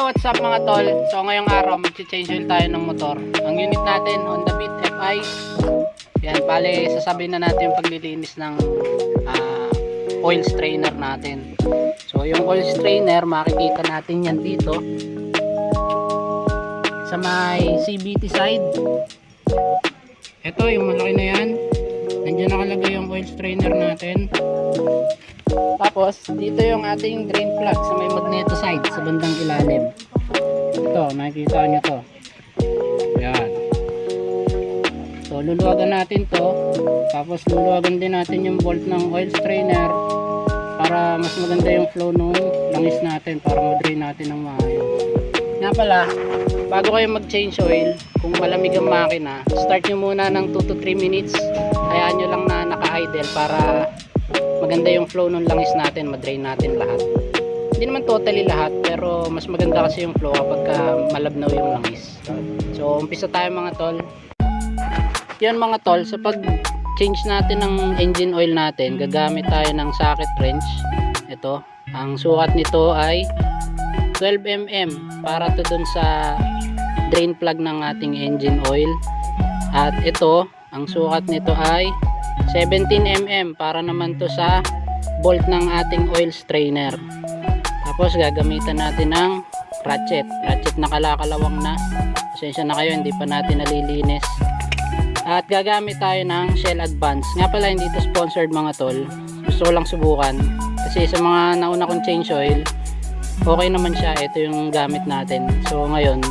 what's up mga tol? So ngayong araw mag-change oil tayo ng motor. Ang unit natin, Honda Beat FI. Yan, bale sasabihin na natin yung paglilinis ng oil strainer natin. So yung oil strainer, makikita natin yan dito sa may CVT side. Ito yung malaki na yan. Nandiyan nakalagay yung oil strainer natin. Tapos dito yung ating drain plug sa may magneto side sa bandang ilalim. Ito, makikita nyo to. Yan. So luluwagan natin to. Tapos luluwagan din natin yung bolt ng oil strainer para mas maganda yung flow ng langis natin, para ma-drain natin ng maayos. Nga pala, bago kayo mag-change oil, kung malamig ang makina, start nyo muna ng 2 to 3 minutes. Hayaan nyo lang na naka-idle para maganda yung flow ng langis natin, ma-drain natin lahat. Hindi naman totally lahat, pero mas maganda kasi yung flow kapag malabnaw yung langis. So umpisa tayo mga tol. Yan mga tol, sa pag-change natin ng engine oil natin, gagamit tayo ng socket wrench. Ito, ang sukat nito ay 12mm para to dun sa drain plug ng ating engine oil. At ito, ang sukat nito ay 17mm para naman to sa bolt ng ating oil strainer. Tapos gagamitan natin ng ratchet na kalakalawang na. Pasensya na kayo, hindi pa natin nalilinis. At gagamit tayo ng Shell Advance. Nga pala, hindi ito sponsored mga tol, gusto ko lang subukan kasi sa mga nauna kong change oil okay naman siya. Ito yung gamit natin. So ngayon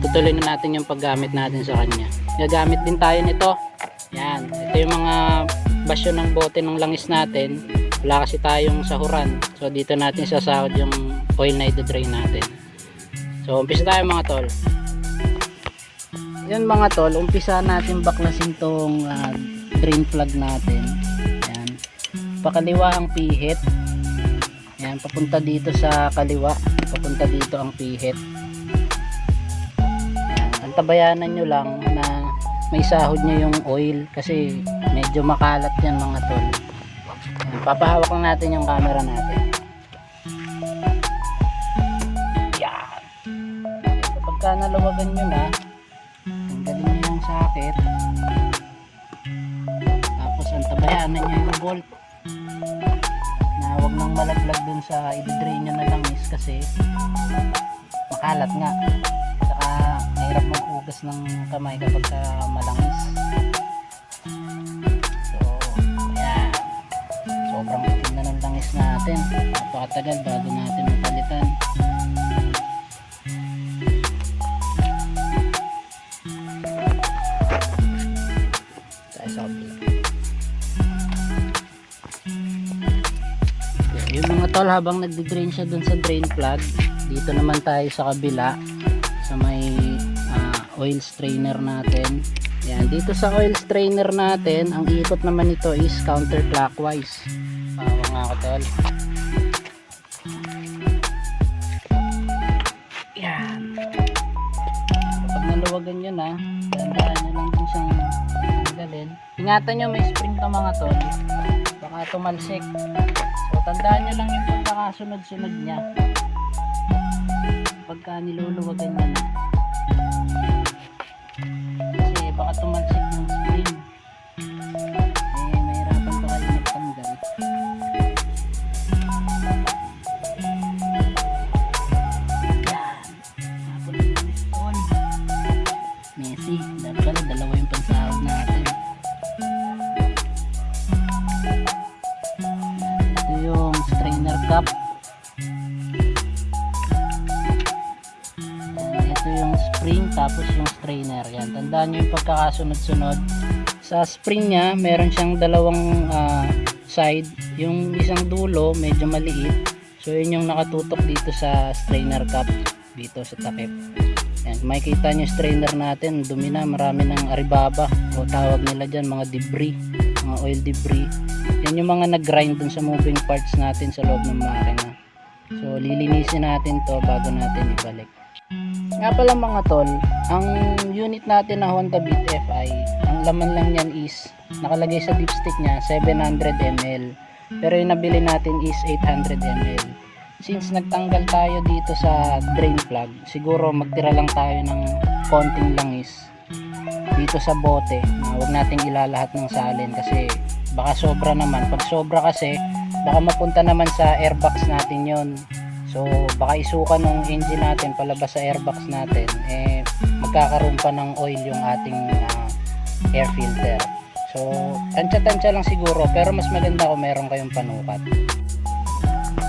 tutuloy na natin yung paggamit natin sa kanya. Gagamit din tayo nito. Yan, ito yung mga basyo ng bote ng langis natin. Wala kasi tayong sahuran, so dito natin sasahod yung oil na i-drain natin. So umpisa tayo mga tol. Yan mga tol, umpisa natin baklasin tong drain plug natin. Yan, pakaliwa ang pihit. Yan, papunta dito sa kaliwa, papunta dito ang pihit. Yan, antabayanan nyo lang na may sahod nyo yung oil kasi medyo makalat yan mga tol. Yan, papahawak lang natin yung camera natin. Yan, kapag ka nalawagan nyo na, tanggalin nyo yung socket, tapos antabayanan nyo yung bolt na huwag nang malaglag dun sa i-drain nyo na langis kasi makalat nga, saka mahirap maghugas ng kamay kapag malangis. So ayan, sobrang itim na ng langis natin, napakatagal bago natin mapalitan. Yung mga tol, habang nagdi-drain siya dun sa drain plug, dito naman tayo sa kabila sa may oil strainer natin. Yan, dito sa oil strainer natin, ang ikot naman nito is counterclockwise. Pawa nga ako tol. Yan, kapag naluwagan nyo na, dandaan nyo lang din siyang tanggalin. Ingatan nyo, may spring to mga tol, baka tumalsik. So tandaan nyo lang yung pagkakasunod-sunod nya pagka niluluwagan nyo na, kasi baka tumalsik yung spring, mahirapan pa kayo magtanggal. Yan, hapon yung piston messy, dahil pala dalawa yung pansahod natin. Yung strainer cup, ito yung spring, tapos yung strainer. Yan, tandaan nyo yung pagkakasunod-sunod. Sa spring nya meron siyang dalawang side. Yung isang dulo medyo maliit, so yun yung nakatutok dito sa strainer cup, dito sa takip. Yan, makikita nyo yung strainer natin, dumi na, marami ng aribaba o tawag nila dyan, mga debris, mga oil debris. Yan yung mga nag-grind dun sa moving parts natin sa loob ng makina. So lilinisin natin to bago natin ibalik. Nga pala mga tol, ang unit natin na Honda Beat FI, ang laman lang yan is nakalagay sa dipstick nya 700 ml, pero yung nabili natin is 800 ml. since nagtanggal tayo dito sa drain plug, siguro magtira lang tayo ng konting langis dito sa bote na huwag nating ilalahat ng salin kasi baka sobra naman. Pag sobra kasi baka mapunta naman sa airbox natin yon. So baka isuka ng engine natin palabas sa airbox natin, magkakaroon pa ng oil yung ating air filter. So tansya-tansya lang siguro, pero mas maganda kung meron kayong panukat.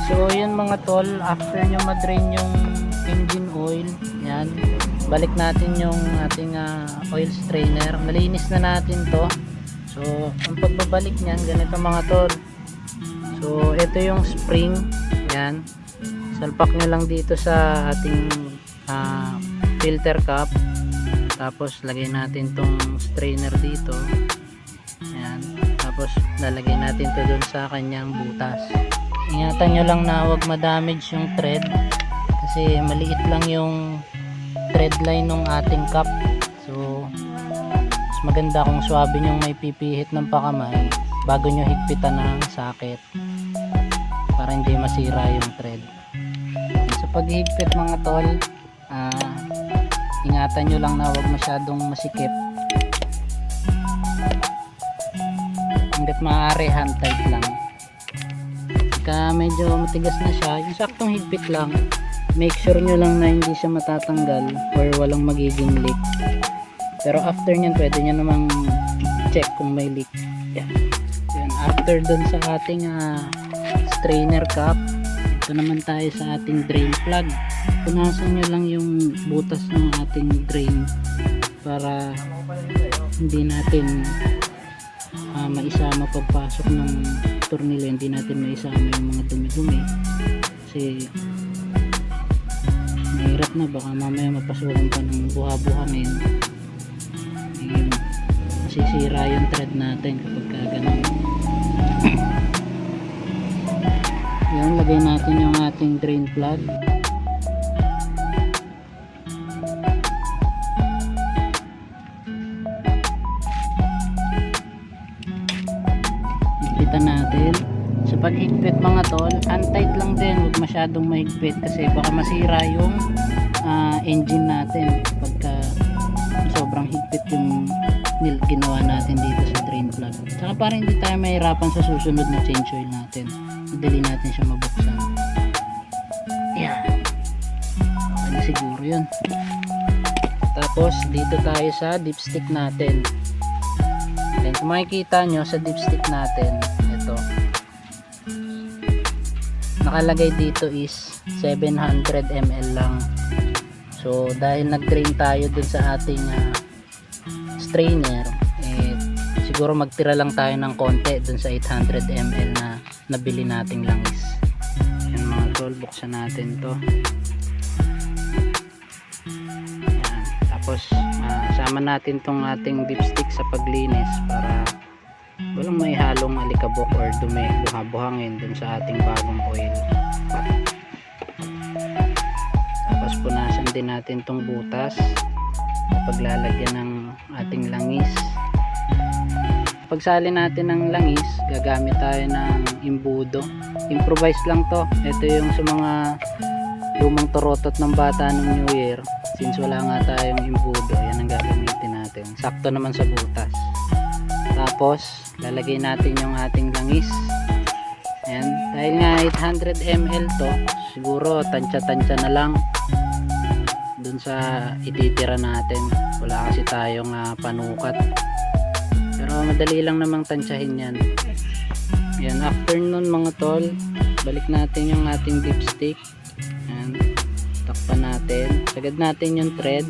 So yun mga tol, after nyo madrain yung engine oil, yan, balik natin yung ating oil strainer. Nalinis na natin to. So ang pagbabalik nyan, ganito mga tol. So ito yung spring, yan, salpak nyo lang dito sa ating filter cap, tapos lagay natin tong strainer dito, yan, tapos lalagay natin to dun sa kanyang butas. Ingatan nyo lang na huwag ma-damage yung thread kasi maliit lang yung thread line ng ating cap. So mas maganda kung swabe nyo may pipihit ng pakamay bago nyo higpitan ng socket para hindi masira yung thread. Sa paghigpit mga tol, ingatan nyo lang na huwag masyadong masikip. Hanggat maaari, hand tight lang. Pagka medyo matigas na siya, yung saktong higpit lang, make sure nyo lang na hindi siya matatanggal or walang magiging leak. Pero after nyan, pwede nyo namang check kung may leak. Yan. Yan. After dun sa ating strainer cap, ito naman tayo sa ating drain plug. Punasan nyo lang yung butas ng ating drain para hindi natin maisama pagpasok ng tornilyo, hindi natin maisama yung mga dumi-dumi kasi mahirap na, baka mamaya mapasukan pa ng buha-buhangin, masisira yung thread natin kapag ganun. Yan, lagay natin yung ating drain plug. Natin sa paghigpit mga tol, hand-tight lang din, huwag masyadong mahigpit kasi baka masira yung engine natin pagka sobrang higpit yung ginawa natin dito sa drain plug. Saka para hindi tayo mahirapan sa susunod na change oil natin, madali natin siya mabuksan. Yan, okay, siguro yun. Tapos dito tayo sa dipstick natin. Then kung makikita nyo sa dipstick natin, ito nakalagay dito is 700 ml lang. So dahil nag-drain tayo dun sa ating strainer, siguro magtira lang tayo ng konti dun sa 800 ml na nabili nating langis. Yan mga tol, buksan natin to. Yan. Tapos sama natin tong ating dipstick sa paglinis para walang may halong alikabok or dumi, buha-buhangin dun sa ating bagong oil. Tapos punasan din natin tong butas paglalagyan ng ating langis. Pagsali natin ng langis, gagamit tayo ng imbudo. Improvise lang to. Ito yung sa mga lumang torotot ng bata ng New Year, since wala nga tayong imbudo, yan ang gagamitin natin. Sakto naman sa butas. Tapos lalagay natin yung ating langis. Ayan, dahil nga 800 ml to, siguro tansya-tansya na lang dun sa ititira natin. Wala kasi tayong panukat, pero madali lang namang tansyahin yan. Ayan, after nun mga tol, balik natin yung ating dipstick. Ayan, takpan natin, sagad natin yung thread,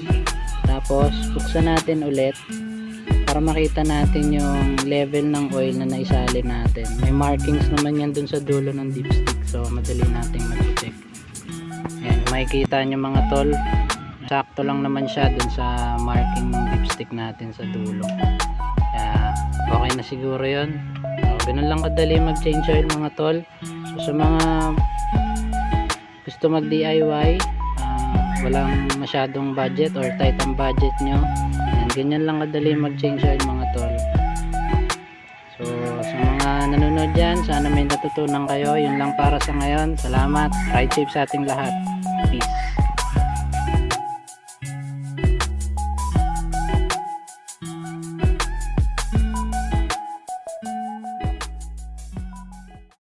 tapos buksan natin ulit para makita natin yung level ng oil na naisalin natin. May markings naman yan dun sa dulo ng dipstick, so madali nating mag-check. Ayan, makikita nyo mga tol, sakto lang naman siya dun sa marking ng dipstick natin sa dulo. Kaya okay na siguro yun. So, ganun lang kadali mag-change oil mga tol. So sa mga gusto mag DIY, walang masyadong budget or tight ang budget nyo, ganyan lang kadali mag change oil mga tol. So sa mga nanonood dyan. Sana may natutunan kayo. Yun lang para sa ngayon. Salamat. Ride safe sa ating lahat.